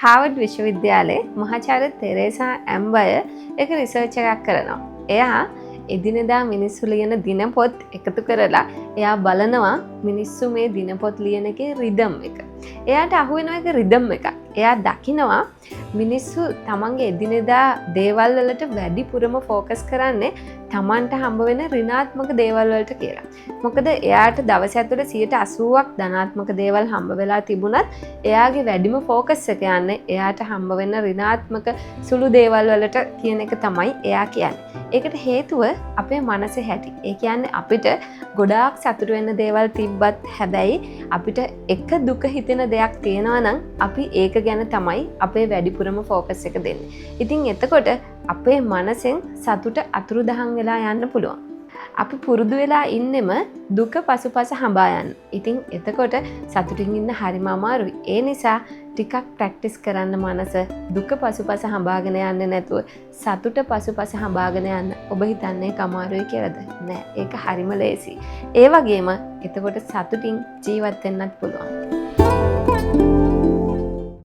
Harvard විශ්වවිද්‍යාලයේ මහාචාර්ය තෙරේසා ඇම්බය එක රිසර්ච් එකක් කරනවා. එයා එදිනෙදා මිනිස්සු ලියන දිනපොත් එකතු කරලා එයා බලනවා මිනිස්සු මේ දිනපොත් ලියන එකේ රිදම් එක. එයාට අහුවෙන එක රිදම් එකක්. එයා දකිනවා මිනිස්සු තමන්ගේ එදිනෙදා දේවල් වලට වැඩිපුරම ફોකස් කරන්නේ තමන්ට හම්බ වෙන ඍණාත්මක දේවල් වලට කියලා. මොකද එයාට දවස් ඇතුළේ 80%ක් ධනාත්මක දේවල් හම්බ වෙලා තිබුණත් එයාගේ වැඩිම ફોකස් එක යන්නේ එයාට හම්බ වෙන ඍණාත්මක සුළු දේවල් වලට කියන එක තමයි එයා කියන්නේ. ඒකට හේතුව අපේ මනසේ හැටි. ඒ කියන්නේ අපිට ගොඩාක් සතුට වෙන්න දේවල් තිබ්බත් හැබැයි අපිට එක දුක හිතෙන දෙයක් තියෙනවා නම් අපි ඒක ගැන තමයි අපේ වැඩිපුරම ફોකස් එක දෙන්නේ. ඉතින් එතකොට අපේ මනසෙන් සතුට අතුරුදහන් වෙලා යන්න පුළුවන්. අපි පුරුදු වෙලා ඉන්නෙම දුක පසුපස හඹා යන්න. ඉතින් එතකොට සතුටින් ඉන්න හරිම අමාරුයි. ඒ නිසා ටිකක් ප්‍රැක්ටිස් කරන්න මනස දුක පසුපස හඹාගෙන යන්නේ නැතුව සතුට පසුපස හඹාගෙන යන්න. ඔබ හිතන්නේ අමාරුයි කියලාද? නෑ. ඒක හරිම ලේසි. ඒ වගේම එතකොට සතුටින් ජීවත් වෙන්නත් පුළුවන්.